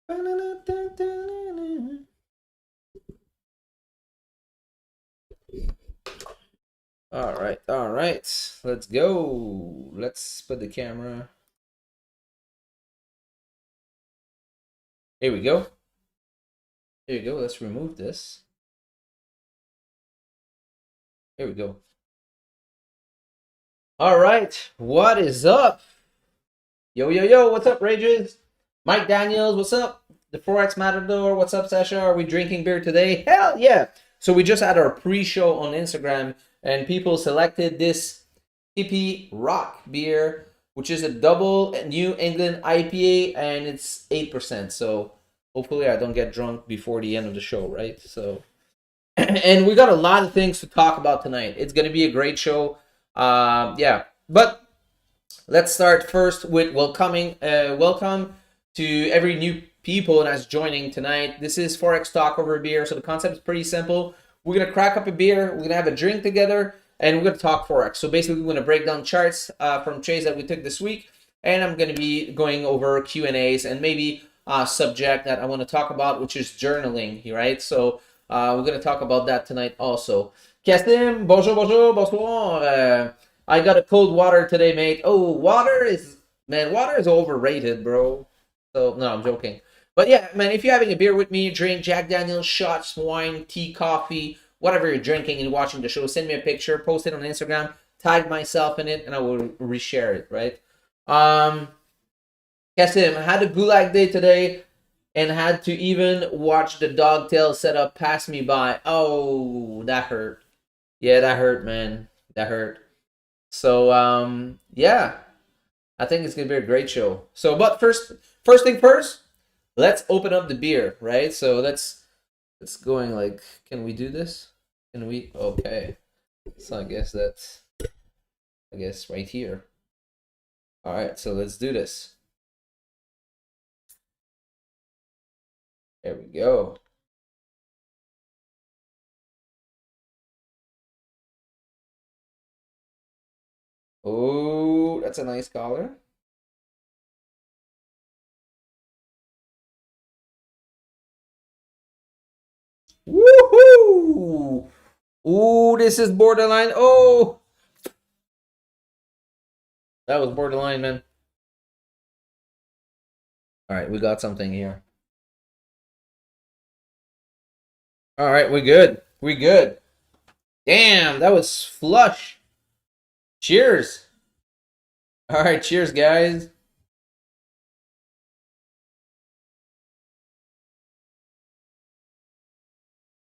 All right, all right. Let's go. Let's put the camera. Here we go. Here we go. Let's remove this. Here we go. All right. What is up? Yo, yo, yo. What's up, Rages? Mike Daniels, what's up? The Forex Matador, what's up, Sasha? Are we drinking beer today? Hell yeah. So we just had our pre-show on Instagram, and people selected this hippie rock beer, which is a double New England IPA, and it's 8%. So hopefully I don't get drunk before the end of the show, right? So, and we got a lot of things to talk about tonight. It's going to be a great show. Yeah, but let's start first with welcome to every new people that's joining tonight. This is Forex Talk over beer. So the concept is pretty simple. We're going to crack up a beer. We're going to have a drink together. And we're going to talk Forex. So basically, we're going to break down charts from trades that we took this week. And I'm going to be going over Q&As and maybe a subject that I want to talk about, which is journaling, right? So we're going to talk about that tonight also. Kassim, bonjour, bonjour, bonsoir. I got a cold water today, mate. Oh, water is overrated, bro. So, no, I'm joking. But yeah, man, if you're having a beer with me, drink Jack Daniels, shots, wine, tea, coffee, whatever you're drinking and watching the show, send me a picture, post it on Instagram, tag myself in it, and I will reshare it, right? Kassim, I had a gulag day today and had to even watch the dogtail setup pass me by. Oh, that hurt. Yeah, that hurt, man. That hurt. So, yeah, I think it's gonna be a great show. So, but first thing first, let's open up the beer, right? So let's going like, can we do this? Can we? Okay. So I guess right here. All right, so let's do this. There we go. Oh, that's a nice collar. Woohoo! Ooh, this is borderline. Oh, that was borderline, man. All right, we got something here. All right, we good. We good. Damn, that was flush. Cheers. All right, cheers, guys.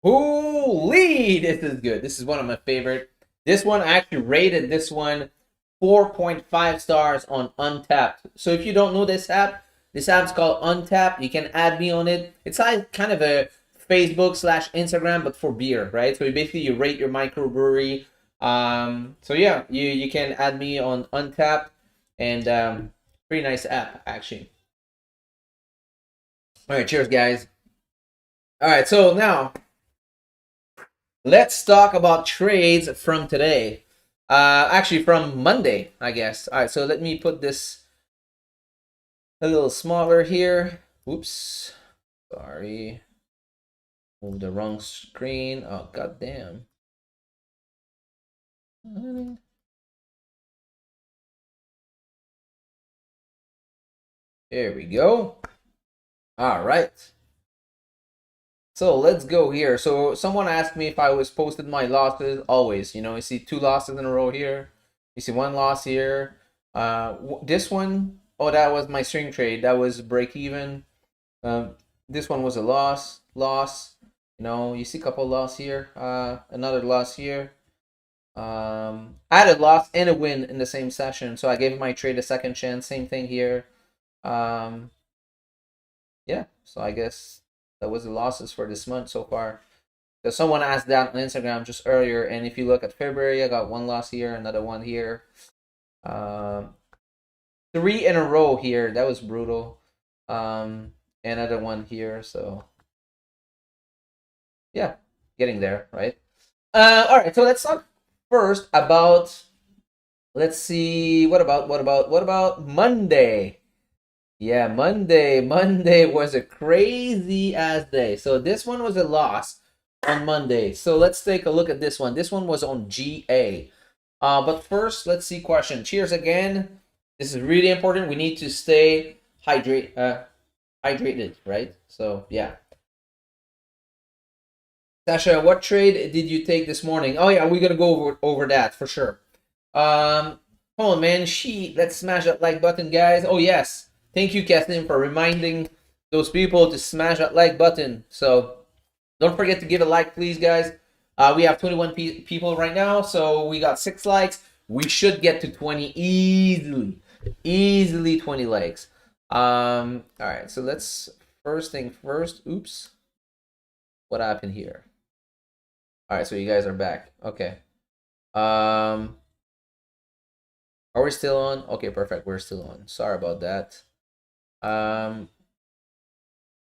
Holy, this is good. This is one of my favorite. This one, I actually rated this one 4.5 stars on Untapped. So if you don't know this app's called Untapped. You can add me on it. It's like kind of a Facebook/Instagram, but for beer, right? So basically you rate your microbrewery. So yeah, you can add me on Untapped, and pretty nice app actually. All right, cheers, guys. All right, so now let's talk about trades from today. Actually, from Monday, I guess. All right, so let me put this a little smaller here. Oops, sorry. Move the wrong screen. Oh, goddamn. There we go. All right. So let's go here. So someone asked me if I was posted my losses. Always, you see 2 losses in a row here. You see 1 loss here. This one, oh, that was my string trade. That was break even. This one was a loss. You see a couple loss here. Another loss here. I had a loss and a win in the same session, so I gave my trade a second chance. Same thing here. Yeah, so I guess that was the losses for this month so far. Because someone asked that on Instagram just earlier, and if you look at February, I got 1 loss here, another one here. 3 in a row here. That was brutal. Another one here. So yeah, getting there, right? All right. So let's talk first about. Let's see. What about Monday? Yeah, Monday was a crazy ass day. So this one was a loss on Monday. So let's take a look at this one. This one was on GA. But first, let's see question. Cheers again. This is really important. We need to stay hydrated, right? So yeah. Sasha, what trade did you take this morning? Oh yeah, we're gonna go over that for sure. Come on, man. Let's smash that like button, guys. Oh yes, thank you, Kathleen, for reminding those people to smash that like button. So don't forget to give a like, please, guys. We have 21 people right now, so we got 6 likes. We should get to 20 easily 20 likes. All right, so let's first thing first. Oops, what happened here? All right, so you guys are back. Okay. Are we still on? Okay, perfect. We're still on. Sorry about that.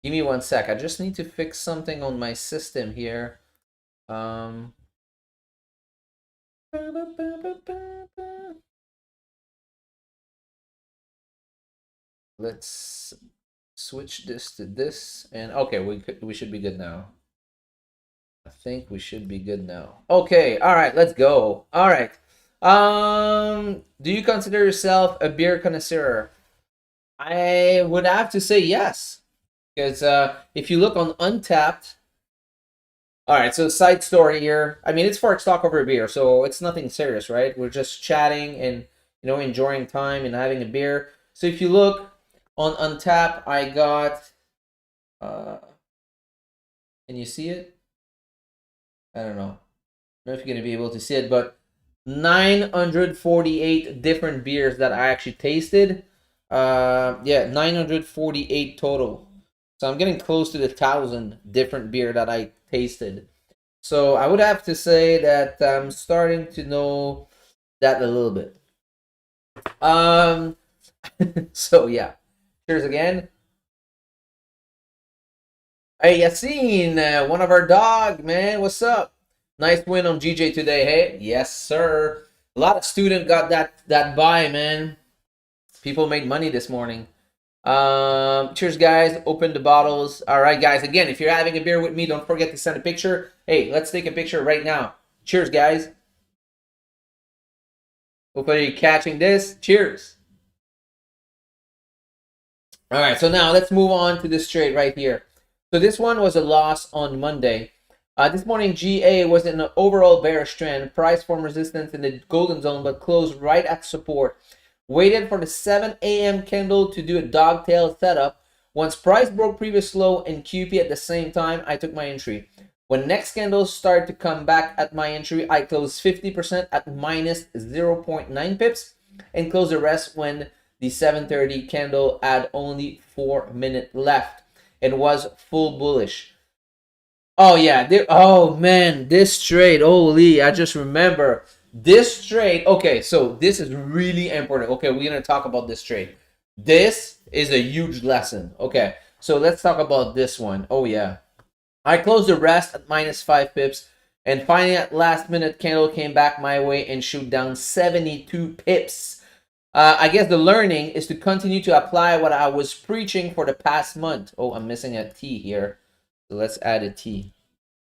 Give me 1 sec. I just need to fix something on my system here. Let's switch this to this, and okay, we should be good now. I think we should be good now. Okay, all right, let's go. All right. Do you consider yourself a beer connoisseur? I would have to say yes, because if you look on Untapped, all right. So side story here. I mean, it's Forex talk over beer, so it's nothing serious, right? We're just chatting and enjoying time and having a beer. So if you look on Untap, I got. Can you see it? I don't know. I don't know if you're gonna be able to see it, but 948 different beers that I actually tasted. Yeah, 948 total. So I'm getting close to the 1,000 different beer that I tasted. So I would have to say that I'm starting to know that a little bit. So yeah. Cheers again. Hey Yassine, one of our dog, man. What's up? Nice win on GJ today, hey? Yes, sir. A lot of student got that buy, man. People made money this morning. Cheers, guys. Open the bottles. All right, guys. Again, if you're having a beer with me, don't forget to send a picture. Hey, let's take a picture right now. Cheers, guys. Hopefully you're catching this. Cheers. All right, so now let's move on to this trade right here. So this one was a loss on Monday. This morning, GA was in an overall bearish trend. Price formed resistance in the golden zone, but closed right at support. Waited for the 7 a.m. candle to do a dogtail setup. Once price broke previous low and QP at the same time, I took my entry. When next candle started to come back at my entry, I closed 50% at minus 0.9 pips and closed the rest when the 7:30 candle had only 4 minutes left and was full bullish. Oh yeah, oh man, this trade, holy, I just remember this trade. Okay, so this is really important. Okay, we're gonna talk about this trade. This is a huge lesson. Okay, so let's talk about this one. Oh yeah, I closed the rest at minus 5 pips, and finally at last minute candle came back my way and shoot down 72 pips. I guess the learning is to continue to apply what I was preaching for the past month. Oh, I'm missing a T here. So let's add a T.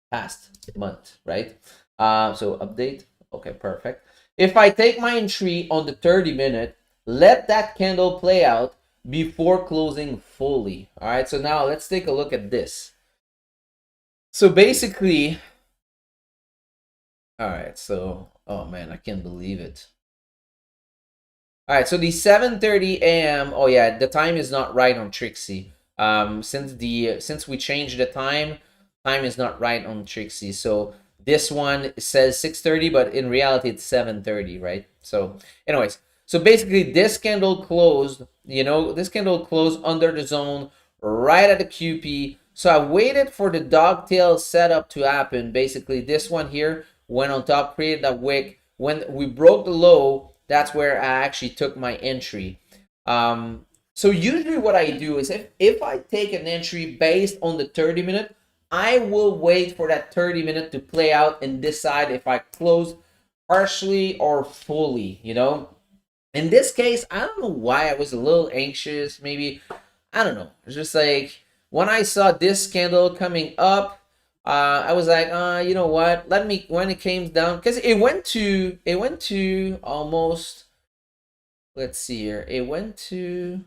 Past month, right? So update. Okay, perfect. If I take my entry on the 30-minute, let that candle play out before closing fully. All right, so now let's take a look at this. So basically, all right, so, oh man, I can't believe it. All right, so the 7:30 a.m. Oh yeah, the time is not right on Trixie. Since we changed the time is not right on Trixie. So this one says 6:30, but in reality it's 7:30, right? So, anyways, so basically this candle closed. This candle closed under the zone right at the QP. So I waited for the dogtail setup to happen. Basically, this one here went on top, created a wick. When we broke the low, that's where I actually took my entry. So usually what I do is if I take an entry based on the 30-minute, I will wait for that 30-minute to play out and decide if I close partially or fully, In this case, I don't know why I was a little anxious. Maybe, I don't know. It's just like when I saw this candle coming up, I was like, you know what? Let me, when it came down, because it went to almost, let's see here. It went to,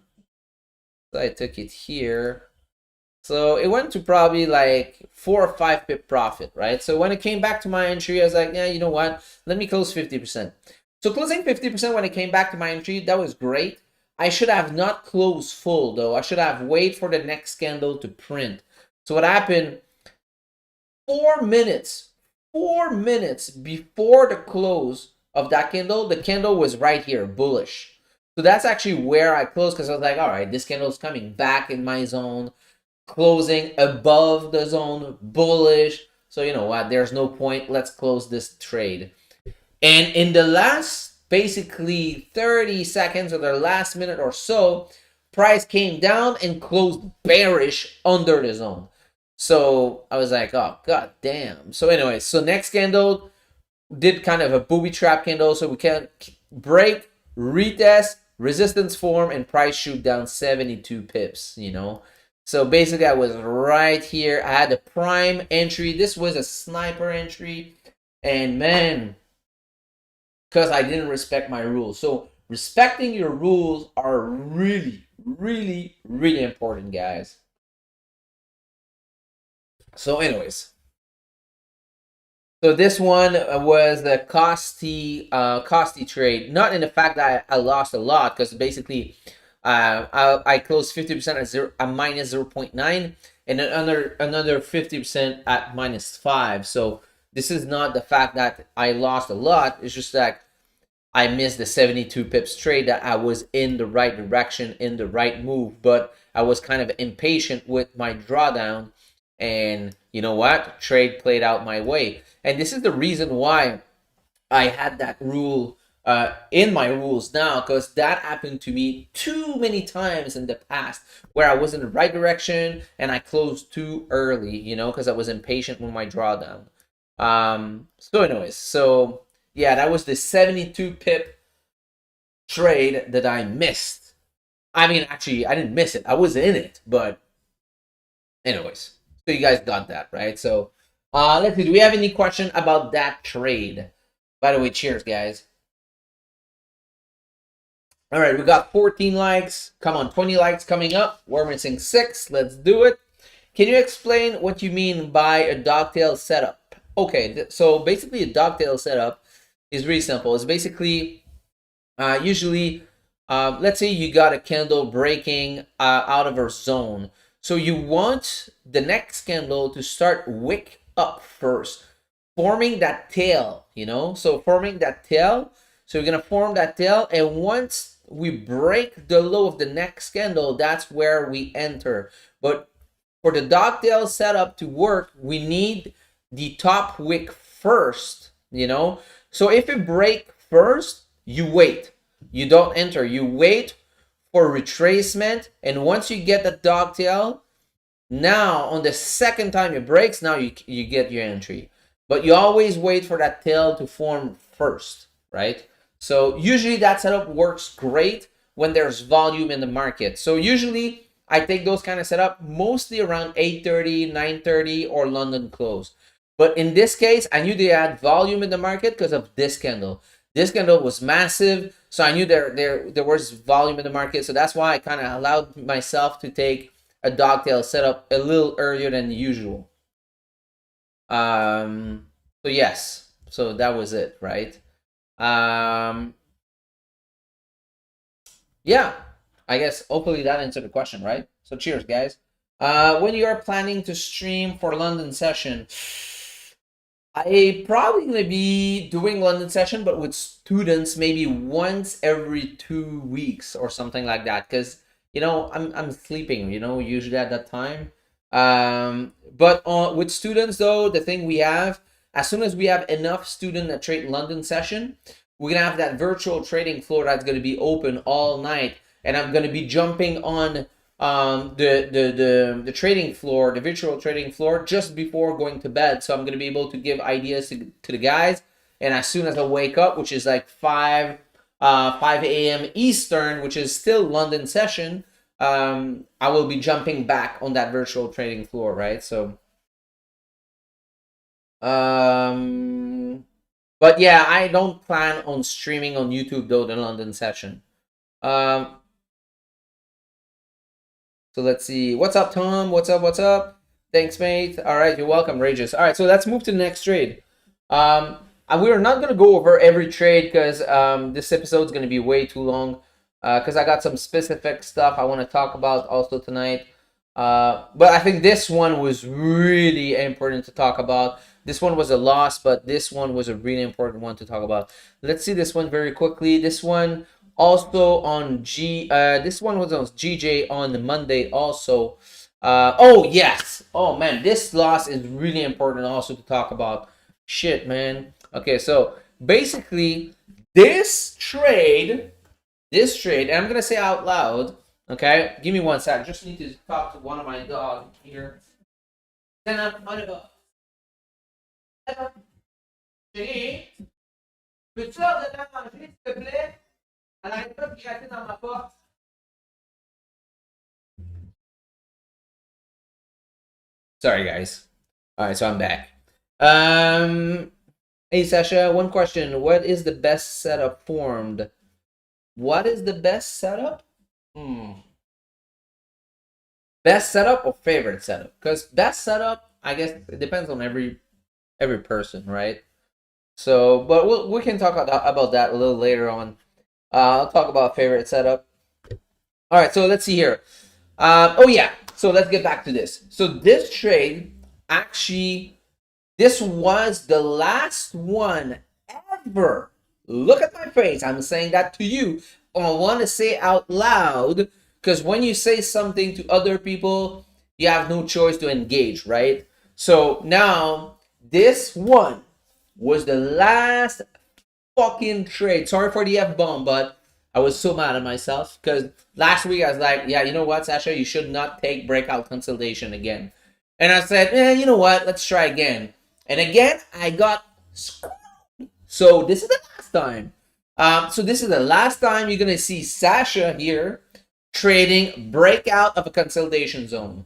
I took it here. So it went to probably like 4 or 5 pip profit, right? So when it came back to my entry, I was like, yeah, you know what? Let me close 50%. So closing 50% when it came back to my entry, that was great. I should have not closed full though. I should have waited for the next candle to print. So what happened? 4 minutes, 4 minutes before the close of that candle, the candle was right here, bullish. So that's actually where I closed because I was like, all right, this candle is coming back in my zone, closing above the zone, bullish. So you know what? There's no point. Let's close this trade. And in the last basically 30 seconds or the last minute or so, price came down and closed bearish under the zone. So I was like, oh, god damn. So anyway, so next candle did kind of a booby trap candle. So we can break, retest, resistance form, and price shoot down 72 pips, you know. So basically I was right here. I had a prime entry. This was a sniper entry. And man, because I didn't respect my rules. So respecting your rules are really, really, really important, guys. So anyways, so this one was the costly trade. Not in the fact that I lost a lot, because basically I closed 50% at minus 0.9 and another 50% at minus 5. So this is not the fact that I lost a lot. It's just that I missed the 72 pips trade, that I was in the right direction, in the right move, but I was kind of impatient with my drawdown. And you know what? Trade played out my way. And this is the reason why I had that rule in my rules now, because that happened to me too many times in the past where I was in the right direction and I closed too early, you know, because I was impatient with my drawdown. So anyways, so yeah, that was the 72 pip trade that I missed. I mean, actually, I didn't miss it. I was in it, but anyways, so you guys got that, right? So let's see. Do we have any question about that trade? By the way, cheers, guys. All right, we got 14 likes. Come on, 20 likes coming up. We're missing 6. Let's do it. Can you explain what you mean by a dogtail setup? Okay, so basically a dogtail setup is really simple. It's basically usually, let's say you got a candle breaking out of our zone. So you want the next candle to start wick up first, forming that tail, you know? So forming that tail. So you're going to form that tail. And once we break the low of the next candle, that's where we enter. But for the dogtail setup to work, we need the top wick first, you know? So if it break first, you wait. You don't enter. You wait for retracement. And once you get the dogtail, now on the second time it breaks, now you get your entry. But you always wait for that tail to form first, right? So usually that setup works great when there's volume in the market. So usually I take those kind of setup mostly around 8:30, 9:30 or London close. But in this case, I knew they had volume in the market because of this candle. This candle was massive, so I knew there was volume in the market. So that's why I kind of allowed myself to take a dogtail setup a little earlier than usual. So yes, so that was it, right? Yeah, I guess hopefully that answered the question, right? So cheers, guys. When you are planning to stream for London session, I probably gonna be doing London session, but with students maybe once every 2 weeks or something like that. Because you know I'm sleeping, you know, usually at that time. But with students though, the thing we have, as soon as we have enough student that trade London session, we're gonna have that virtual trading floor that's gonna be open all night, and I'm gonna be jumping on the trading floor, the virtual trading floor, just before going to bed. So I'm going to be able to give ideas to the guys. And as soon as I wake up, which is like 5 5 a.m. Eastern, which is still London session, I will be jumping back on that virtual trading floor, right? So, but yeah, I don't plan on streaming on YouTube though the London session. So let's see. What's up, Tom? What's up? What's up? Thanks, mate. All right, you're welcome, Rages. All right, so let's move to the next trade. We're not gonna go over every trade because this episode's gonna be way too long. Because I got some specific stuff I want to talk about also tonight. But I think this one was really important to talk about. This one was a loss, but this one was a really important one to talk about. Let's see this one very quickly. This one also on this one was on GJ on Monday also. Oh yes. Oh man, this loss is really important also to talk about. Shit, man. Okay, so basically this trade, and I'm gonna say out loud. Okay, give me 1 sec. Just need to talk to one of my dogs here. Chérie, peux-tu leur donner à manger, s'il te plaît? Elle n'arrête pas de gratter dans ma porte. Sorry, guys. All right, so I'm back. Hey, Sasha, one question. What is the best setup formed? What is the best setup? Best setup or favorite setup? Because best setup, I guess it depends on every person, right? So, but we can talk about that a little later on. I'll talk about favorite setup. All right, so let's see here. Oh yeah, so let's get back to this. So this trade, actually, this was the last one ever. Look at my face. I'm saying that to you. I want to say out loud, because when you say something to other people, you have no choice to engage, right? So now this one was the last fucking trade. Sorry for the F-bomb, but I was so mad at myself because last week I was like, yeah, you know what, Sasha, you should not take breakout consolidation again. And I said, you know what, let's try again. And again, I got screwed. So this is the last time. So this is the last time you're going to see Sasha here trading breakout of a consolidation zone.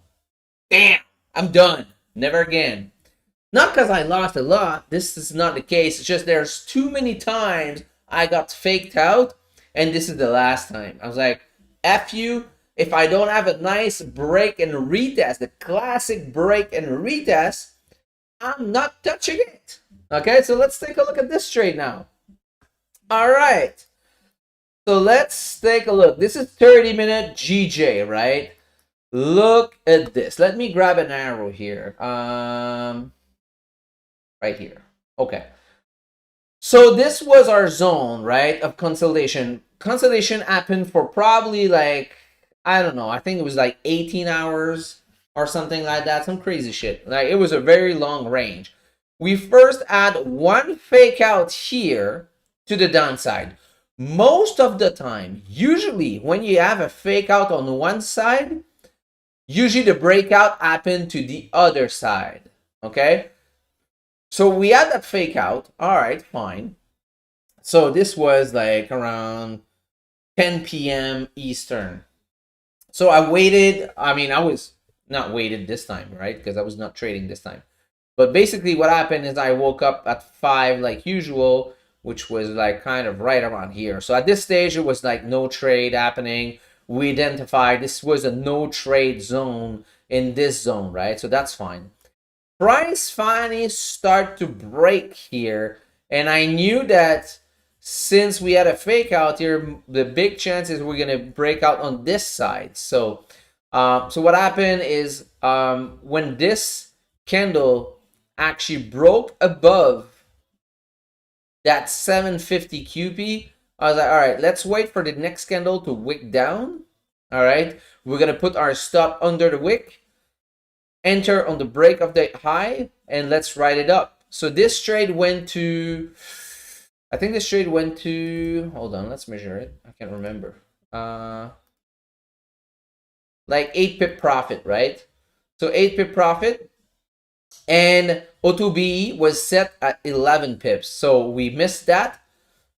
Damn, I'm done. Never again. Not because I lost a lot. This is not the case. It's just there's too many times I got faked out, and this is the last time. I was like, F you. If I don't have a nice break and retest, the classic break and retest, I'm not touching it. Okay, so let's take a look at this trade now. All right. So let's take a look. This is 30-minute GJ, right? Look at this. Let me grab an arrow here. Right here. Okay. So this was our zone, right, of consolidation. Consolidation happened for probably like, I don't know, I think it was like 18 hours or something like that. Some crazy shit. Like, it was a very long range. We first had one fake out here to the downside. Most of the time, usually when you have a fake out on one side, usually the breakout happened to the other side. Okay? So we had that fake out. All right, fine. So this was like around 10 p.m. Eastern. So I waited. I mean, I was not waited this time, right? Because I was not trading this time. But basically what happened is I woke up at 5 like usual, which was like kind of right around here. So at this stage, it was like no trade happening. We identified this was a no trade zone in this zone, right? So that's fine. Price finally start to break here. And I knew that since we had a fake out here, the big chances we're going to break out on this side. So, so what happened is when this candle actually broke above that 750 QP, I was like, all right, let's wait for the next candle to wick down. All right, we're going to put our stop under the wick, enter on the break of the high, and let's ride it up. So this trade went to, I think this trade went to, hold on, let's measure it. I can't remember. Like 8 pip profit, right? So 8 pip profit. And O2BE was set at 11 pips. So we missed that.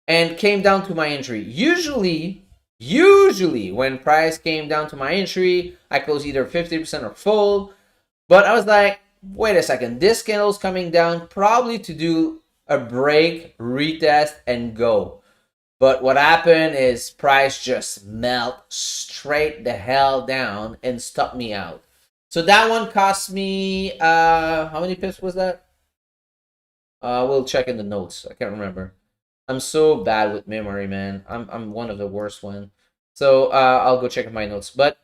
and came down to my entry. Usually when price came down to my entry, I close either 50% or full. But I was like, wait a second, this candle's coming down probably to do a break, retest, and go. But what happened is price just melt straight the hell down and stopped me out. So that one cost me, how many pips was that? We'll check in the notes. I can't remember. I'm so bad with memory, man. I'm one of the worst one. So I'll go check my notes. But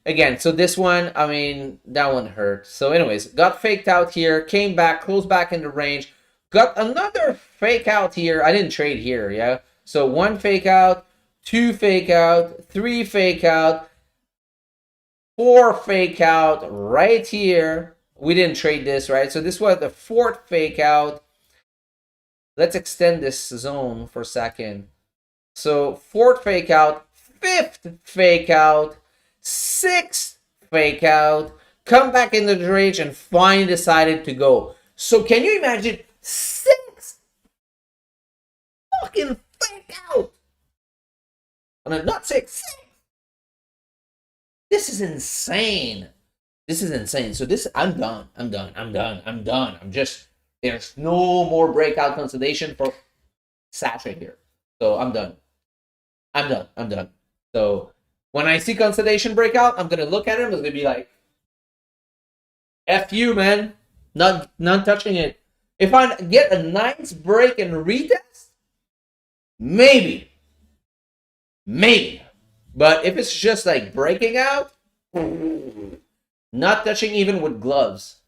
again, so this one, I mean, that one hurt. So anyways, got faked out here, came back, closed back in the range, got another fake out here. I didn't trade here, yeah. So 1 fake out, 2 fake out, 3 fake out, 4 fake out right here. We didn't trade this, right? So this was the 4th fake out. Let's extend this zone for a second. So 4th fake out, 5th fake out, 6th fake out, come back into the range and finally decided to go. So can you imagine 6 fucking fake out? Not 6. This is insane. This is insane. So this, I'm done. I'm just, there's no more breakout consolidation for Sasha here. So I'm done. So when I see consolidation breakout, I'm gonna look at him. I'm gonna be like, "F you, man. Not touching it." If I get a nice break and retest, maybe. But if it's just like breaking out, not touching even with gloves.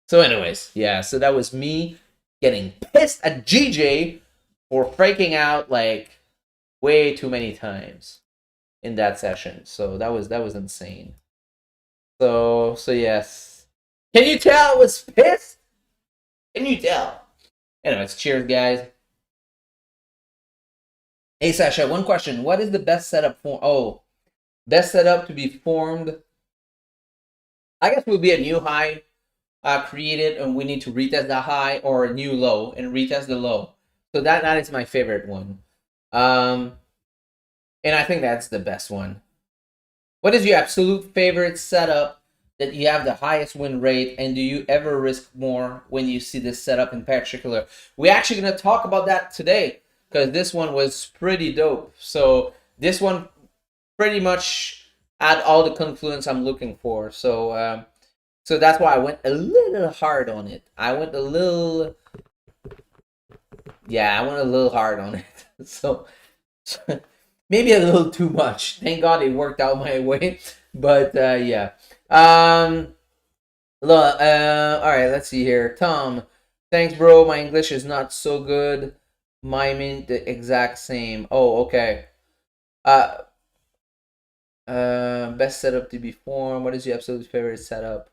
So anyways, yeah, so that was me getting pissed at GJ for freaking out like way too many times in that session. So that was insane. So yes. Can you tell I was pissed? Can you tell? Anyways, cheers guys. Hey Sasha, one question. What is the best setup for best setup to be formed? I guess will be a new high created and we need to retest the high, or a new low and retest the low. So that is my favorite one. And I think that's the best one. What is your absolute favorite setup that you have the highest win rate, and do you ever risk more when you see this setup in particular? We're actually going to talk about that today because this one was pretty dope. So this one pretty much had all the confluence I'm looking for. So so that's why I went a little hard on it. I went a little hard on it. So maybe a little too much. Thank God it worked out my way. But yeah. All right, let's see here. Tom, thanks, bro. My English is not so good. Miming the exact same. Oh, okay. Best setup to be formed. What is your absolute favorite setup?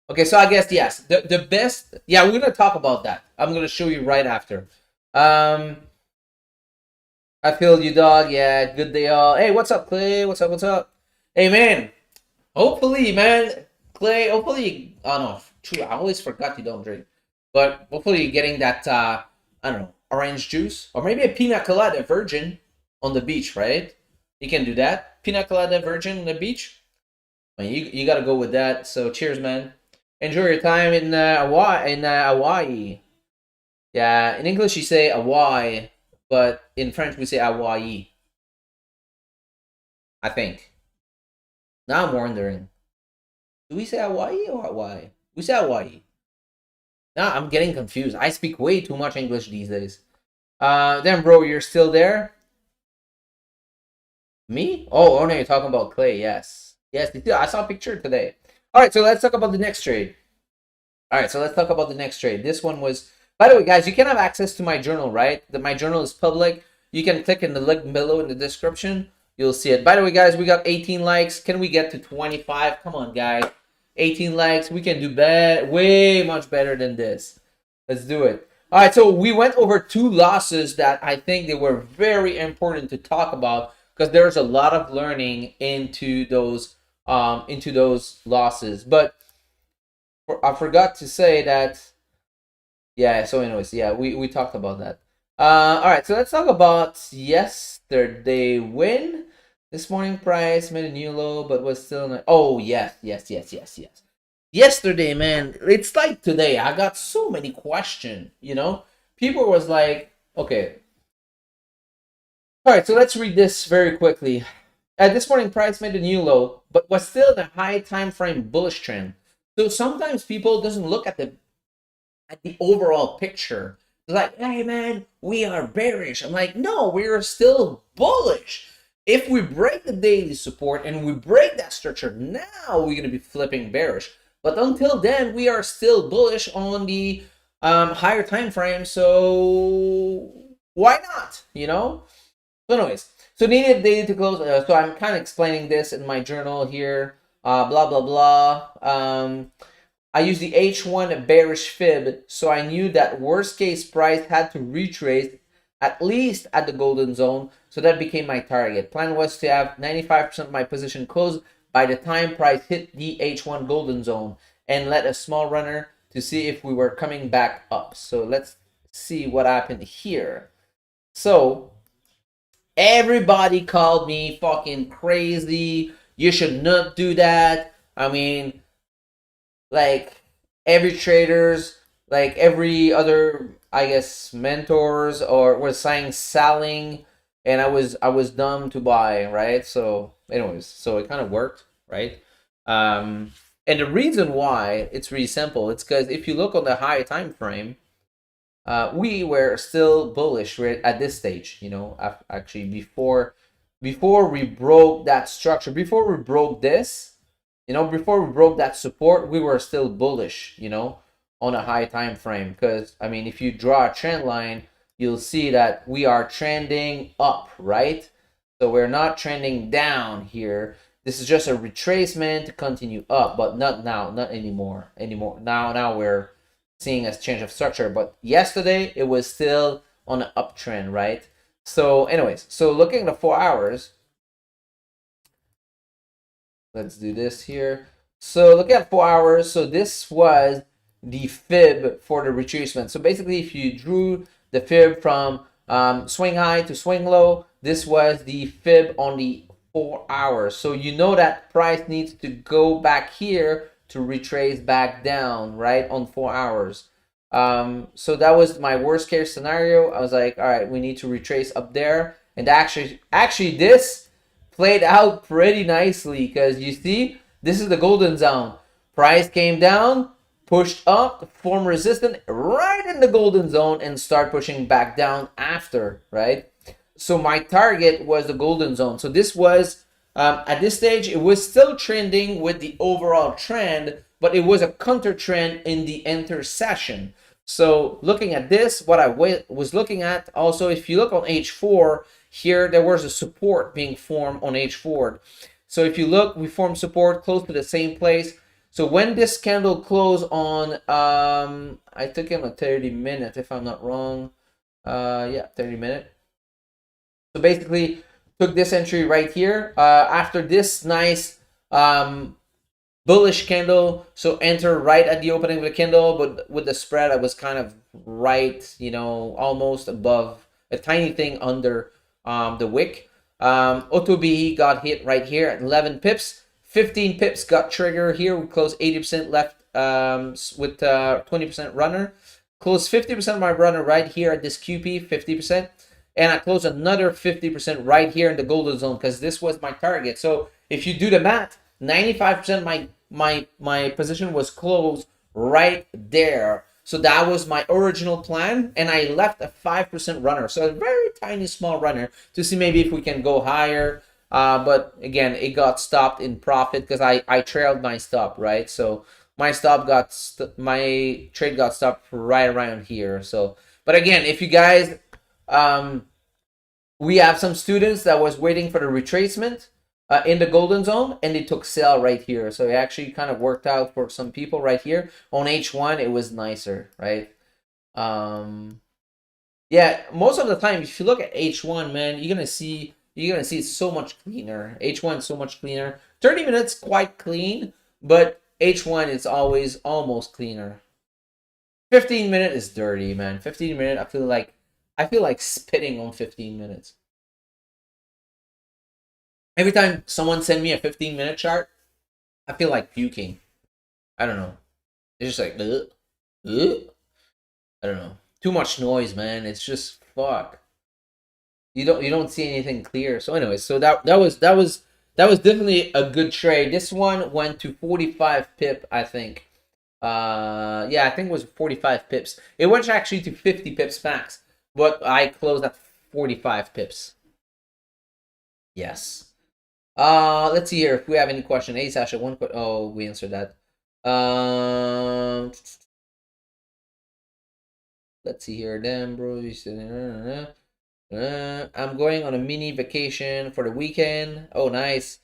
Okay, so I guess yes. The best. Yeah, we're gonna talk about that. I'm gonna show you right after. I feel you, dog. Yeah, good day, all. Hey, what's up, Clay? What's up? Hey, man. Hopefully, man, Clay. Hopefully, oh no, true. I always forgot you don't drink, but hopefully you're getting that. I don't know, orange juice or maybe a pina colada virgin on the beach, right? You can do that. Pina colada virgin on the beach. I mean, you got to go with that. So cheers, man. Enjoy your time in Hawaii. Yeah, in English you say Hawaii, but in French we say Hawaii. I think. Now I'm wondering. Do we say Hawaii or Hawaii? We say Hawaii. Now I'm getting confused. I speak way too much English these days. Then, bro, you're still there? Me? Oh, no, you're talking about Clay. Yes. Yes, I saw a picture today. All right, so let's talk about the next trade. This one was, by the way, guys, you can have access to my journal, right? My journal is public. You can click in the link below in the description. You'll see it. By the way, guys, we got 18 likes. Can we get to 25? Come on, guys. 18 likes. We can do way much better than this. Let's do it. All right, so we went over 2 losses that I think they were very important to talk about because there's a lot of learning into those losses. But I forgot to say that. Yeah. So, anyways, yeah, we talked about that. All right, so let's talk about yesterday win. This morning price made a new low, but was still in oh yes. Yesterday, man, it's like today. I got so many questions. People was like, okay, all right, so let's read this very quickly. This morning price made a new low, but was still in a high time frame bullish trend. So sometimes people doesn't look at the overall picture. It's like, hey man, we are bearish. I'm like, no, we are still bullish. If we break the daily support and we break that structure, now we're gonna be flipping bearish. But until then, we are still bullish on the higher time frame. So why not? So anyways, so needed daily to close. So I'm kind of explaining this in my journal here. Blah blah blah. I used the H1 bearish fib, so I knew that worst case price had to retrace at least at the golden zone, so that became my target. Plan was to have 95% of my position closed by the time price hit the H1 golden zone and let a small runner to see if we were coming back up. So let's see what happened here. So everybody called me fucking crazy. You should not do that. I mean, like every traders, like every other, I guess, mentors or was saying selling, and I was dumb to buy, right? So anyways, so it kind of worked, right? And the reason why it's really simple, it's because if you look on the high time frame, we were still bullish right at this stage, actually before we broke that structure, before we broke this, before we broke that support, we were still bullish, on a high time frame. Because I mean, if you draw a trend line, you'll see that we are trending up, right? So we're not trending down here. This is just a retracement to continue up, but not now, not anymore. Now we're seeing a change of structure. But yesterday it was still on an uptrend, right? So anyways, so looking at the 4 hours, let's do this here. So look at 4 hours. So this was the fib for the retracement. So basically, if you drew the fib from swing high to swing low, this was the fib on the 4 hours. So you know that price needs to go back here to retrace back down, right, on 4 hours. So that was my worst case scenario. I was like, all right, we need to retrace up there. And actually this played out pretty nicely, because you see, this is the golden zone. Price came down, pushed up, form resistance right in the golden zone, and start pushing back down after, right? So my target was the golden zone. So this was, at this stage, it was still trending with the overall trend, but it was a counter trend in the intercession. So looking at this, what I was looking at also, if you look on H4, here there was a support being formed on H4. So if you look, we formed support close to the same place. So when this candle closed on, I took him a 30-minute, if I'm not wrong. Yeah, 30-minute. So basically, took this entry right here. After this nice bullish candle, so enter right at the opening of the candle, but with the spread, I was kind of right, almost above, a tiny thing under the wick. OTB got hit right here at 11 pips. 15 pips got trigger here. We closed 80% left with 20% runner. Closed 50% of my runner right here at this QP, 50%. And I closed another 50% right here in the golden zone, because this was my target. So if you do the math, 95% my position was closed right there. So that was my original plan, and I left a 5% runner, so a very tiny small runner, to see maybe if we can go higher. But again, it got stopped in profit because I trailed my stop, right? So my my trade got stopped right around here. So, but again, if you guys, we have some students that was waiting for the retracement in the golden zone, and they took sell right here. So it actually kind of worked out for some people right here. On H1, it was nicer, right? Yeah, most of the time, if you look at H1, man, you're gonna see it's so much cleaner. H1 is so much cleaner. 30 minutes quite clean, but H1 is always almost cleaner. 15-minute is dirty, man. 15-minute, I feel like I feel like spitting on 15 minutes. Every time someone send me a 15-minute chart, I feel like puking. I don't know. It's just like, ugh, ugh. I don't know. Too much noise, man. It's just fuck. You don't see anything clear. So anyways, so that was definitely a good trade. This one went to 45 pip, I think. Yeah, I think it was 45 pips. It went actually to 50 pips max, but I closed at 45 pips. Yes. Let's see here if we have any question. Hey, Sasha, one question. Oh, we answered that. Let's see here. Damn, bro. You said, I'm going on a mini vacation for the weekend. Oh, nice.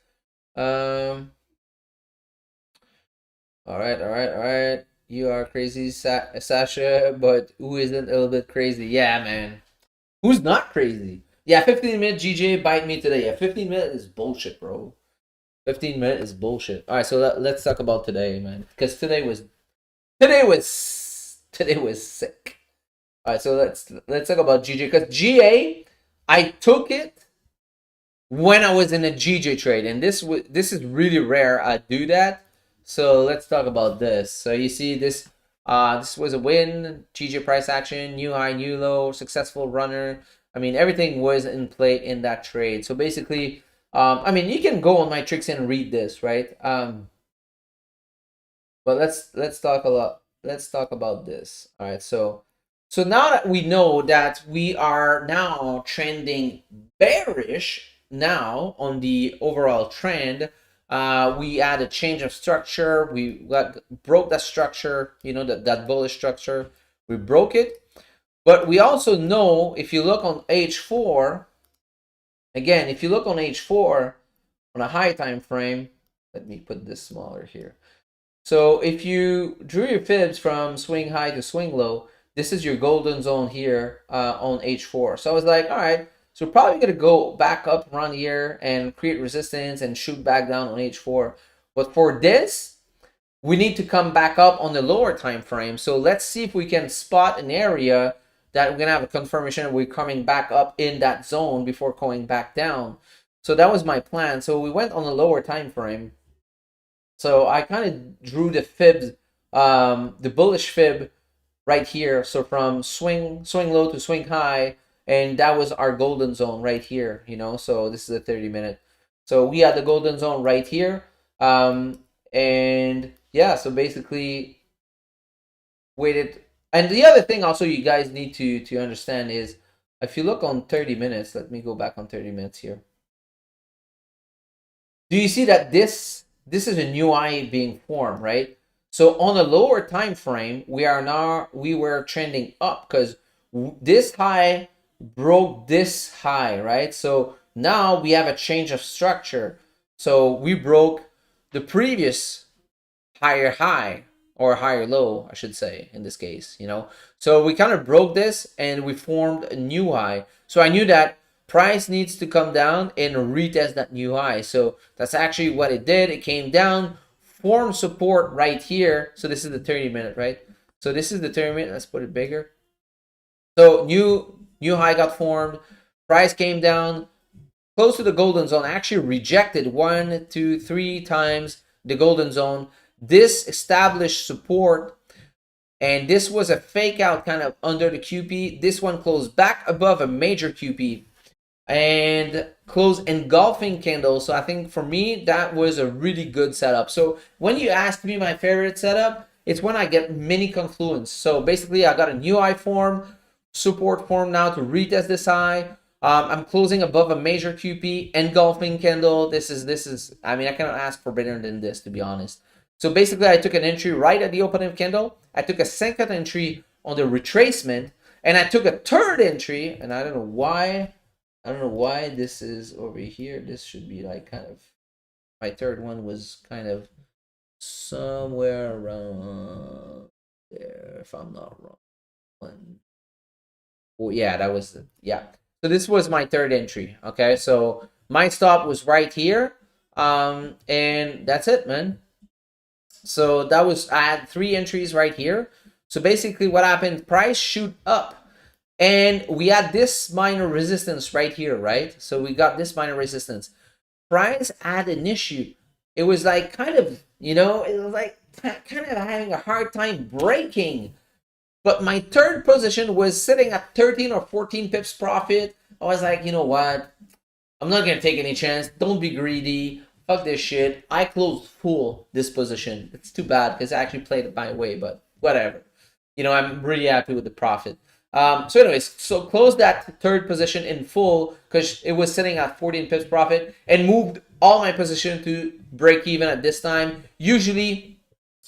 Um. All right, all right, all right. You are crazy, Sasha, but who isn't a little bit crazy? Yeah, man. Who's not crazy? Yeah, 15-minute GJ bite me today. Yeah, 15-minute is bullshit, bro. 15-minute is bullshit. All right, so let's talk about today, man, because today was sick. All right, so let's talk about GJ because GA, I took it when I was in a GJ trade, and this is really rare. I do that. So let's talk about this. So you see this. This was a win. GJ price action, new high, new low, successful runner. I mean, everything was in play in that trade. So basically, I mean, you can go on my tricks and read this, right? But let's talk a lot. Let's talk about this. All right. So now that we know that we are now trending bearish now on the overall trend, we had a change of structure. We broke that structure. You know that bullish structure. We broke it. But we also know if you look on H4, again, if you look on H4 on a high time frame, let me put this smaller here. So if you drew your fibs from swing high to swing low, this is your golden zone here on H4. So I was like, all right, so we're probably going to go back up around here and create resistance and shoot back down on H4. But for this, we need to come back up on the lower time frame. So let's see if we can spot an area that we're going to have a confirmation we're coming back up in that zone before going back down. So that was my plan. So we went on the lower time frame. So I kind of drew the fibs, the bullish fib right here. So from swing low to swing high, and that was our golden zone right here, you know. So this is a 30-minute. So we had the golden zone right here. And yeah, so basically waited. And the other thing also you guys need to understand is if you look on 30 minutes, let me go back on 30 minutes here. Do you see that this is a new eye being formed, right? So on a lower time frame, we were trending up because this high broke this high, right? So now we have a change of structure. So we broke the previous higher high or higher low, I should say, in this case, you know. So we kind of broke this and we formed a new high. So I knew that price needs to come down and retest that new high. So that's actually what it did. It came down, formed support right here. So this is the 30-minute, right? So this is the 30-minute. Let's put it bigger. So new high got formed. Price came down close to the golden zone. Actually rejected 1, 2, 3 times the golden zone. This established support, and this was a fake out kind of under the QP. This one closed back above a major QP and closed engulfing candle. So I think for me, that was a really good setup. So when you ask me my favorite setup, it's when I get mini confluence. So basically I got a new high form, support form now to retest this high. I'm closing above a major QP, engulfing candle. This is, I mean, I cannot ask for better than this, to be honest. So basically, I took an entry right at the opening candle. I took a second entry on the retracement, and I took a third entry, and I don't know why this is over here. This should be like kind of, my third one was kind of somewhere around there, if I'm not wrong. Oh, yeah, that was, yeah. So this was my third entry, okay? So my stop was right here, and that's it, man. So that was, I had 3 entries right here. So basically what happened, price shoot up. And we had this minor resistance right here, right? So we got this minor resistance. Price had an issue. It was like kind of, it was like kind of having a hard time breaking. But my third position was sitting at 13 or 14 pips profit. I was like, you know what? I'm not going to take any chance. Don't be greedy. Fuck this shit. I closed full this position. It's too bad because I actually played it my way, but whatever. I'm really happy with the profit. So anyways, so closed that third position in full because it was sitting at 14 pips profit and moved all my position to break even at this time. Usually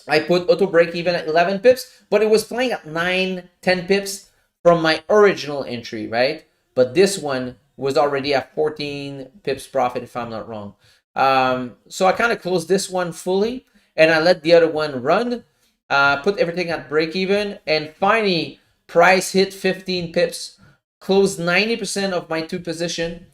I put auto break even at 11 pips, but it was playing at 9, 10 pips from my original entry, right? But this one was already at 14 pips profit if I'm not wrong. So I kind of closed this one fully and I let the other one run, put everything at break even, and finally price hit 15 pips, closed 90% of my two position.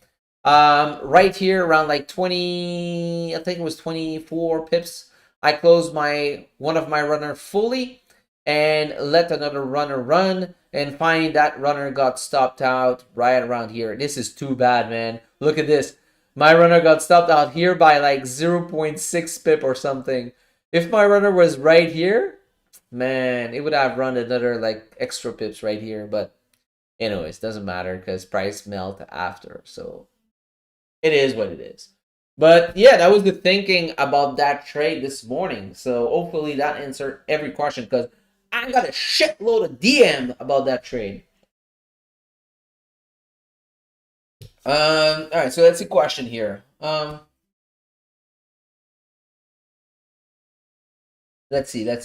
Right here around like 20, I think it was 24 pips. I closed one of my runner fully and let another runner run, and finally that runner got stopped out right around here. This is too bad, man. Look at this. My runner got stopped out here by like 0.6 pip or something. If my runner was right here, man, it would have run another like extra pips right here. But anyways, doesn't matter because price melt after. So it is what it is. But yeah, that was the thinking about that trade this morning. So hopefully that answered every question because I got a shitload of DM about that trade. All right, so that's the question here. Let's see. Yeah,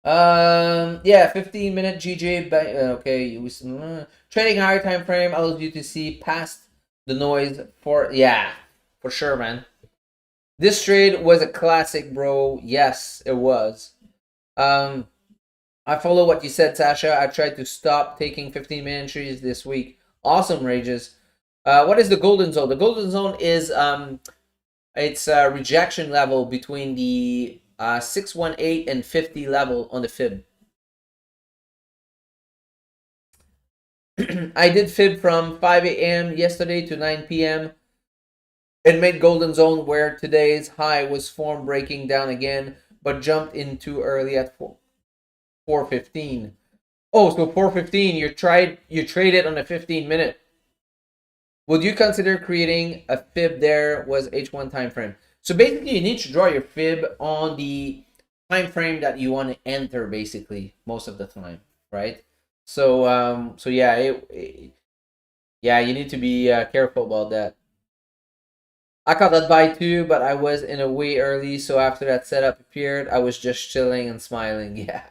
15-minute GJ. Okay, trading higher time frame allows you to see past the noise for sure, man. This trade was a classic, bro. Yes, it was. I follow what you said, Sasha. I tried to stop taking 15-minute entries this week. Awesome, Rages. What is the golden zone? The golden zone is it's a rejection level between the 618 and 50 level on the fib. I did fib from 5 a.m. yesterday to 9 p.m. and made golden zone where today's high was formed, breaking down again, but jumped in too early at 4:15. Oh, so 4:15. You traded on a 15-minute. Would you consider creating a fib there? Was H1 time frame? So basically, you need to draw your fib on the time frame that you want to enter. Basically, most of the time, right? So yeah, you need to be careful about that. I caught that buy too, but I was in a way early. So after that setup appeared, I was just chilling and smiling. Yeah.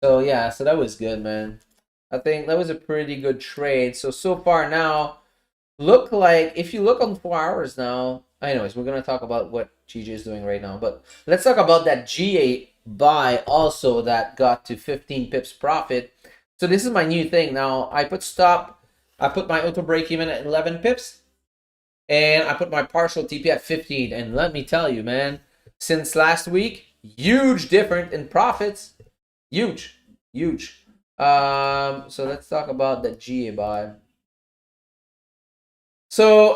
So yeah, so that was good, man. I think that was a pretty good trade. So far now, look like if you look on 4 hours now. Anyways, we're gonna talk about what GJ is doing right now, but let's talk about that GA buy also that got to 15 pips profit. So this is my new thing now. I put my auto break even at 11 pips, and I put my partial TP at 15. And let me tell you, man, since last week, huge difference in profits. Huge. So let's talk about the GA buy. So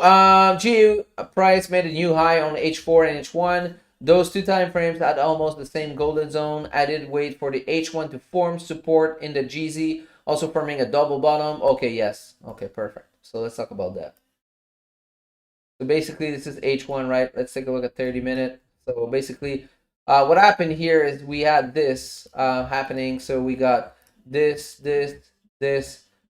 GA price made a new high on H4 and H1. Those two time frames had almost the same golden zone. I did wait for the H1 to form support in the GZ, also forming a double bottom. Okay, yes. Okay, perfect. So let's talk about that. So basically, this is H1, right? Let's take a look at 30-minute. So basically, what happened here is we had this happening. So we got this,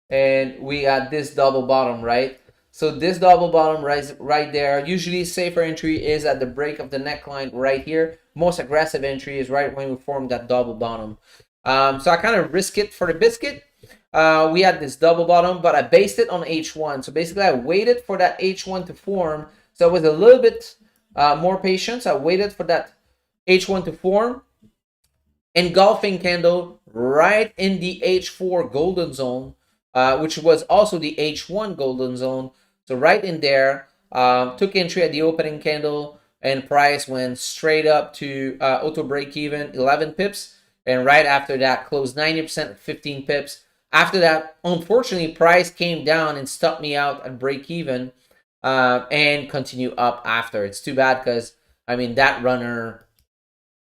and we got this double bottom, right? So this double bottom right there. Usually safer entry is at the break of the neckline right here. Most aggressive entry is right when we form that double bottom. So I kind of risk it for the biscuit. We had this double bottom, but I based it on H1. So basically I waited for that H1 to form. So I was a little bit more patient. So I waited for that H1 to form. Engulfing candle right in the H4 golden zone, which was also the H1 golden zone. So right in there, took entry at the opening candle, and price went straight up to auto break even 11 pips. And right after that, closed 90% at 15 pips. After that, unfortunately, price came down and stopped me out at break even, and continue up after. It's too bad because I mean that runner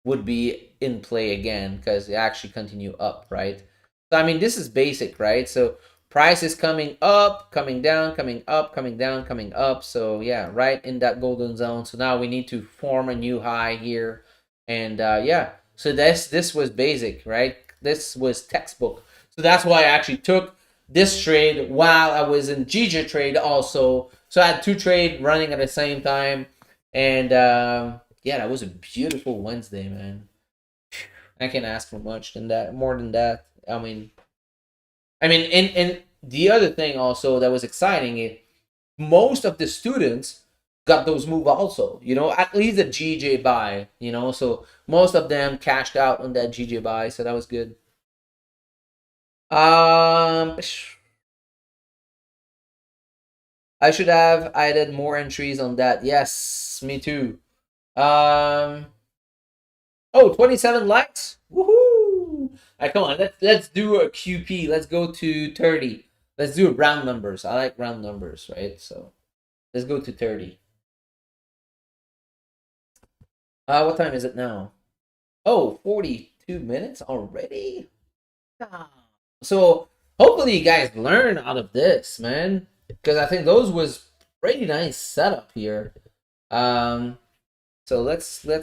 would be in play again because it actually continue up, right? So I mean this is basic, right? So price is coming up, coming down, coming up, coming down, coming up. So yeah, right in that golden zone. So now we need to form a new high here, and yeah. So this was basic, right? This was textbook. So that's why I actually took this trade while I was in GJ trade also. So I had two trade running at the same time, and yeah, that was a beautiful Wednesday, man. I can't ask for much than that, more than that. And the other thing also that was exciting is most of the students got those move also. At least a GJ buy. So most of them cashed out on that GJ buy, so that was good. I should have added more entries on that. Yes, me too. Um, Oh, 27 likes? Woohoo! All right, come on. Let's do a QP. Let's go to 30. Let's do round numbers. I like round numbers, right? So let's go to 30. What time is it now? Oh, 42 minutes already? Ah. So hopefully you guys learn out of this, man. Because I think those was pretty nice setup here. So let's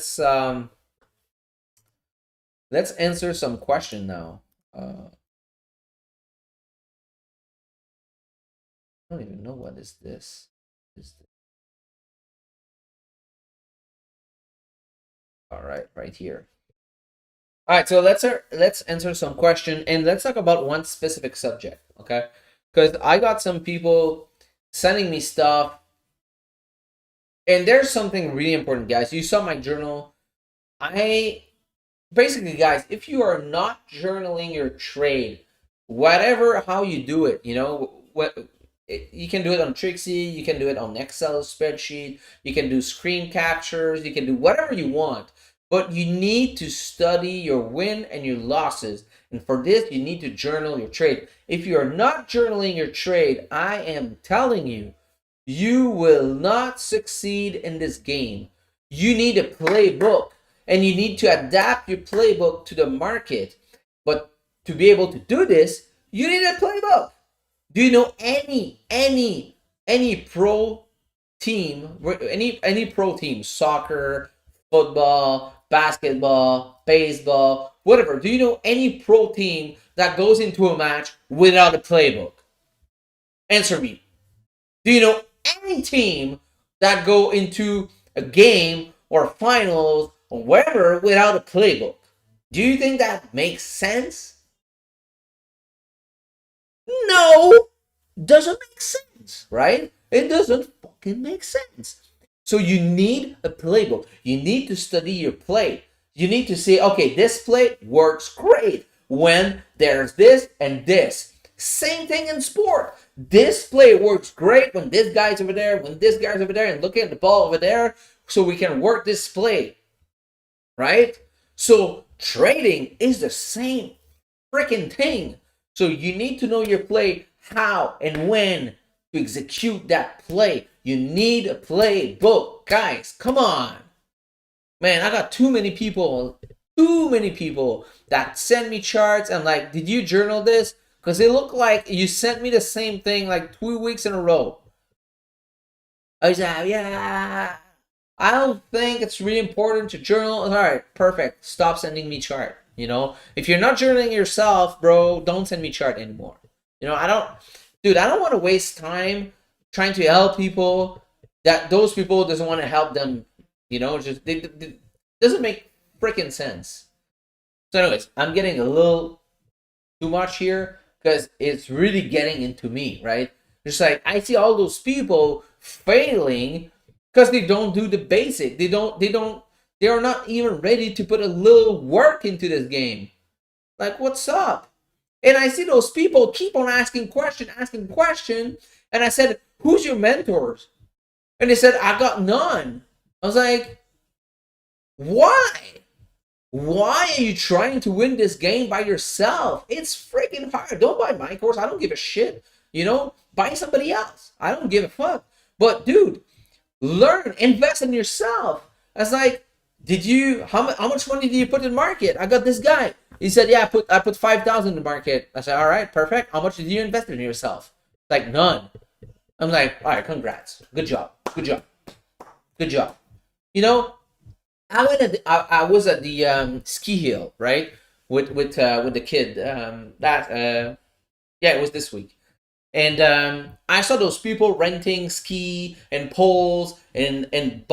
answer some question now. I don't even know what is this. All right here. All right, so let's answer some question and let's talk about one specific subject, okay? Because I got some people sending me stuff, and there's something really important, guys. You saw my journal. I basically, guys, if you are not journaling your trade, whatever how you do it, what you can do it on Trixie, you can do it on Excel spreadsheet, you can do screen captures, you can do whatever you want, but you need to study your win and your losses. And for this, you need to journal your trade. If you are not journaling your trade, I am telling you, you will not succeed in this game. You need a playbook and you need to adapt your playbook to the market. But to be able to do this, you need a playbook. Do you know any pro team, any pro team, soccer, football, basketball, baseball, whatever? Do you know any pro team that goes into a match without a playbook? Answer me. Do you know any team that go into a game or finals or wherever without a playbook? Do you think that makes sense? No, doesn't make sense, right? It doesn't fucking make sense. So you need a playbook. You need to study your play. You need to say, okay, this play works great when there's this and this. Same thing in sport. This play works great when this guy's over there, when this guy's over there, and look at the ball over there, so we can work this play, right? So trading is the same freaking thing. So you need to know your play, how and when to execute that play. You need a playbook, guys. Come on, man. I got too many people that send me charts. I'm like, did you journal this? Because it looked like you sent me the same thing like 2 weeks in a row. I was like, yeah, I don't think it's really important to journal. All right, perfect. Stop sending me chart. If you're not journaling yourself, bro, don't send me chart anymore. I don't want to waste time trying to help people that those people doesn't want to help them. It doesn't make freaking sense. So, anyways, I'm getting a little too much here because it's really getting into me, right? Just like I see all those people failing because they don't do the basic. They are not even ready to put a little work into this game. Like, what's up? And I see those people keep on asking question. And I said, who's your mentors? And they said, I got none. I was like, why? why are you trying to win this game by yourself? It's freaking hard. Don't buy my course. I don't give a shit. You know, buy somebody else. I don't give a fuck. But dude, learn, invest in yourself. I was like, did you? How much money did you put in the market? I got this guy. He said, yeah, I put 5,000 in the market. I said, all right, perfect. How much did you invest in yourself? Like none. I'm like, all right, congrats, good job, good job, good job. You know, I was at the ski hill, right, with the kid. Yeah, it was this week. And I saw those people renting ski and poles and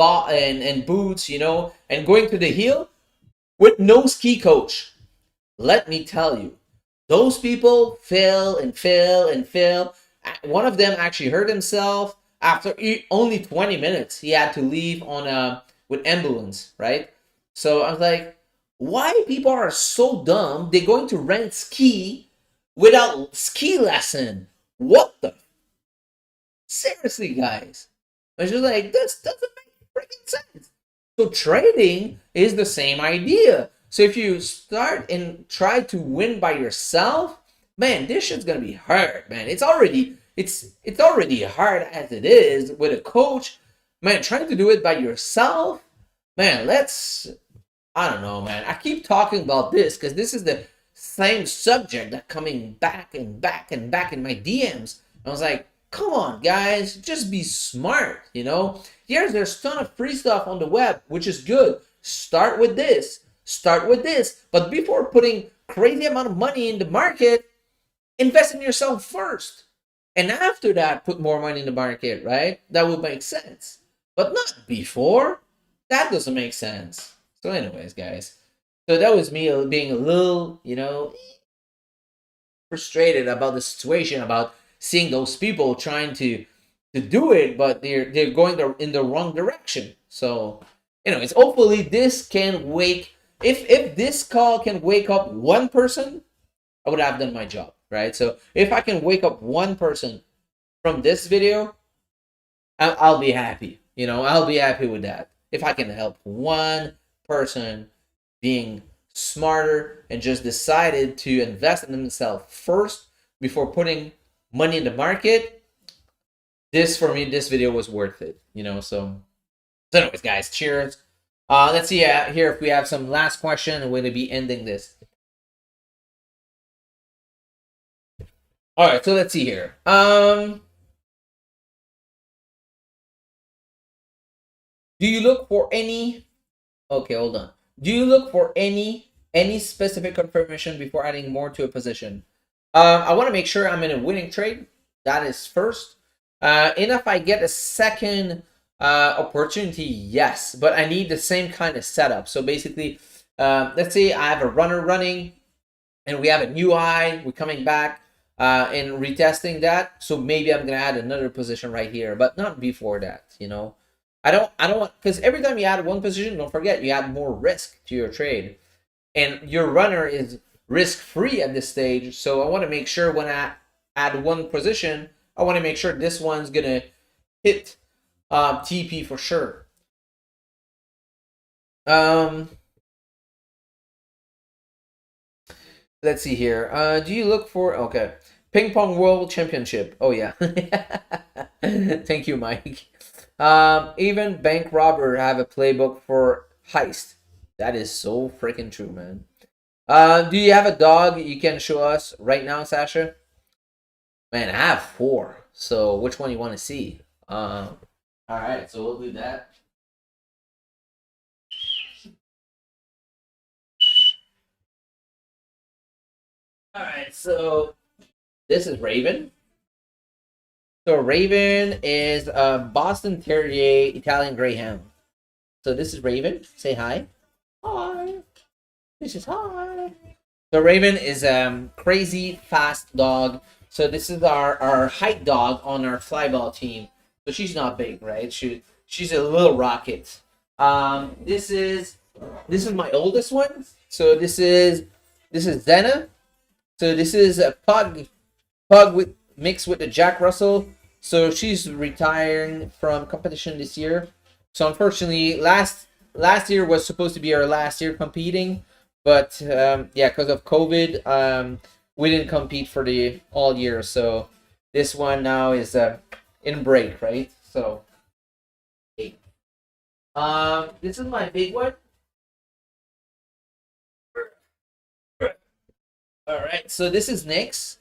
boots, you know, and going to the hill with no ski coach. Let me tell you, those people fail and fail and fail. One of them actually hurt himself after only 20 minutes. He had to leave on with ambulance, right? So I was like, why people are so dumb? They're going to rent ski without ski lesson. What the? Seriously, guys. I was just like, this doesn't make freaking sense. So trading is the same idea. So if you start and try to win by yourself, man, this shit's gonna be hard, man. It's already hard as it is with a coach. Man, trying to do it by yourself, man, I don't know, man. I keep talking about this because this is the same subject that coming back and back and back in my DMs. I was like, come on, guys, just be smart, you know? Yes, there's a ton of free stuff on the web, which is good. Start with this. But before putting crazy amount of money in the market, invest in yourself first. And after that, put more money in the market, right? That would make sense. But not before. That doesn't make sense. So anyways, guys. So that was me being a little, you know, frustrated about the situation, about seeing those people trying to do it, but they're going in the wrong direction. So anyways, hopefully this can wake, if this call can wake up one person, I would have done my job, right? So if I can wake up one person from this video, I'll be happy. You know, I'll be happy with that. If I can help one person being smarter and just decided to invest in themselves first before putting money in the market, for me, this video was worth it, you know. So anyways, guys, cheers. Let's see here if we have some last question, and we're gonna be ending this. All right, so let's see here. Do you look for any? Okay, hold on. Do you look for any specific confirmation before adding more to a position? I want to make sure I'm in a winning trade. That is first. And if I get a second opportunity, yes, but I need the same kind of setup. So basically, let's say I have a runner running, and we have a new high. We're coming back and retesting that. So maybe I'm gonna add another position right here, but not before that. You know, I don't want, because every time you add one position, don't forget you add more risk to your trade, and your runner is risk free at this stage. So I want to make sure when I add one position, I want to make sure this one's gonna hit TP for sure. Let's see here. Do you look for ping pong world championship? Oh yeah. Thank you, Mike. Even bank robber have a playbook for heist. That is so freaking true, man. Do you have a dog you can show us right now, Sasha? Man, I have 4. So which one you want to see? All right, so we'll do that. All right, so this is Raven. So Raven is a Boston Terrier Italian Greyhound. So this is Raven. Say hi. Hi. This is hi. So Raven is a crazy fast dog. So this is our height dog on our flyball team. So she's not big, right? She's a little rocket. This is my oldest one. So this is Zena. So this is a pug with mixed with the Jack Russell. So she's retiring from competition this year. So unfortunately, last year was supposed to be our last year competing, But yeah, because of COVID, we didn't compete for the all year. So this one now is in break, right? So this is my big one. All right, so this is Nyx.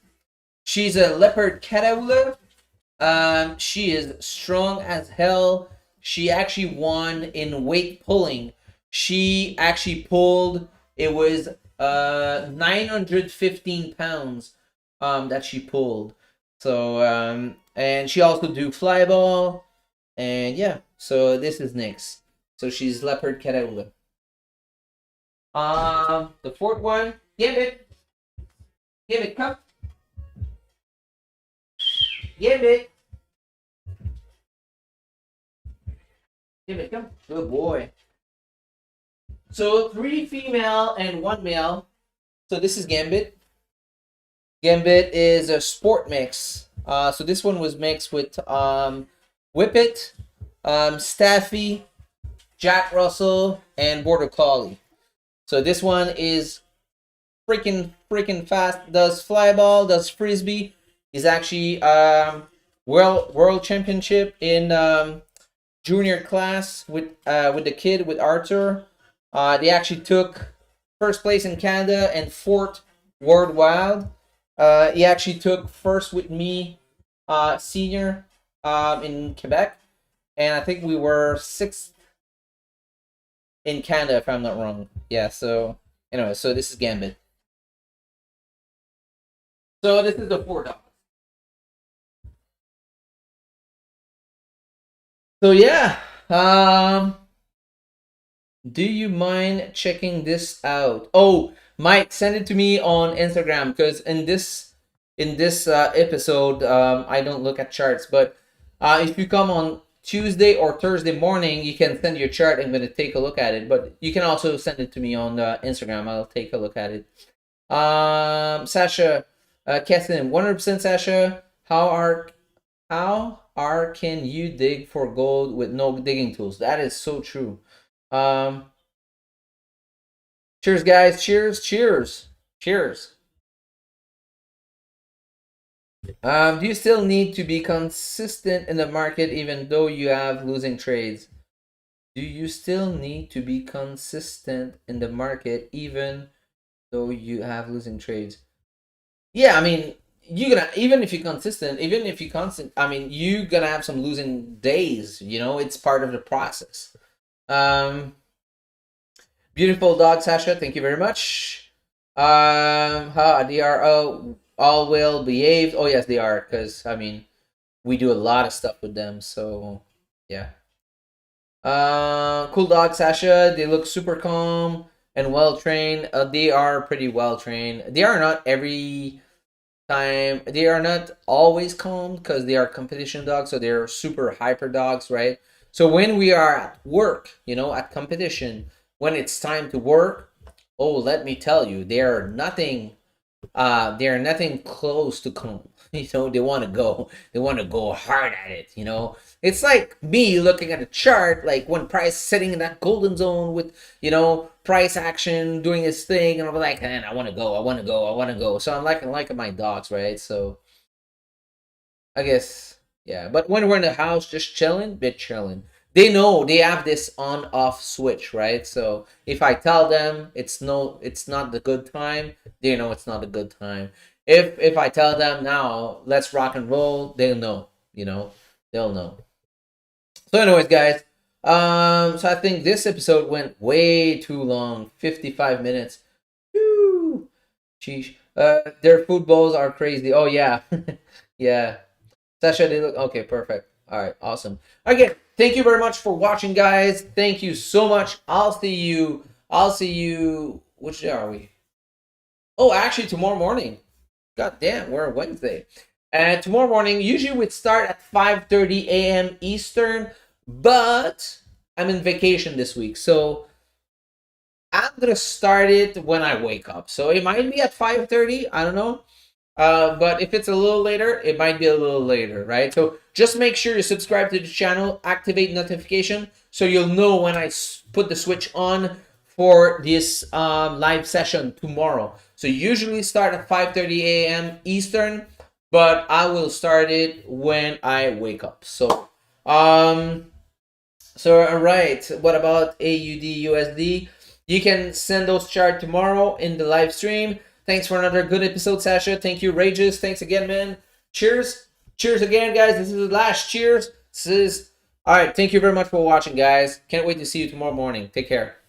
She's a leopard cataula. She is strong as hell. She actually won in weight pulling. She actually pulled. It was 915 pounds that she pulled. So and she also do flyball, and yeah. So this is Nyx. So she's leopard cataula. The fourth one, give it, come, give it. Give it, come. Good boy. So 3 female and 1 male. So this is Gambit. Gambit is a sport mix. So this one was mixed with Whippet, Staffy, Jack Russell, and Border Collie. So this one is freaking fast. Does flyball, does frisbee. Is actually world championship in junior class with the kid with Arthur. They actually took first place in Canada and fourth worldwide. He actually took first with me, senior, in Quebec, and I think we were sixth in Canada if I'm not wrong. Yeah. So anyway, so this is Gambit. So this is the 4 dogs. So yeah, do you mind checking this out? Oh, Mike, send it to me on Instagram because in this episode, I don't look at charts. But if you come on Tuesday or Thursday morning, you can send your chart. I'm gonna take a look at it. But you can also send it to me on Instagram. I'll take a look at it. Sasha, Kessin, 100% Sasha. How can you dig for gold with no digging tools? That is so true. Cheers, guys. Cheers. Do you still need to be consistent in the market even though you have losing trades? Do you still need to be consistent in the market even though you have losing trades? Yeah, I mean, you're gonna even if you're consistent, even if you're constant, I mean, you're gonna have some losing days. It's part of the process. Beautiful dog, Sasha. Thank you very much. They are all well behaved. Oh yes, they are. Because I mean, we do a lot of stuff with them. So yeah. Cool dog, Sasha. They look super calm and well trained. They are pretty well trained. They are not every time. They are not always calm because they are competition dogs. So they're super hyper dogs, right? So when we are at work, at competition, when it's time to work, oh, let me tell you, they are nothing close to calm. They want to go hard at it. It's like me looking at a chart, like when price sitting in that golden zone with price action doing its thing, and I'm like, man, I want to go. So I'm like my dogs, right? So I guess yeah. But when we're in the house, just chilling, they know they have this on off switch, right? So if I tell them it's not the good time, they know it's not a good time. If I tell them now, let's rock and roll, they'll know, they'll know. So anyways, guys, so I think this episode went way too long, 55 minutes. Woo! Sheesh. Their food bowls are crazy. Oh yeah. Yeah. Sasha, they look okay, perfect. All right, awesome. Again, thank you very much for watching, guys. Thank you so much. I'll see you. Which day are we? Oh, actually, tomorrow morning. God damn, we're Wednesday. And tomorrow morning, usually we'd start at 5:30 a.m. Eastern, but I'm in vacation this week, so I'm gonna start it when I wake up. So it might be at 5:30. I don't know. But if it's a little later, it might be a little later, right? So just make sure you subscribe to the channel, activate notification, so you'll know when I put the switch on for this live session tomorrow. So usually start at 5:30 a.m. Eastern, but I will start it when I wake up. So all right, what about AUD USD? You can send those chart tomorrow in the live stream. Thanks for another good episode, Sasha. Thank you, Rages. Thanks again, man. Cheers. Cheers again, guys. This is the last cheers. All right. Thank you very much for watching, guys. Can't wait to see you tomorrow morning. Take care.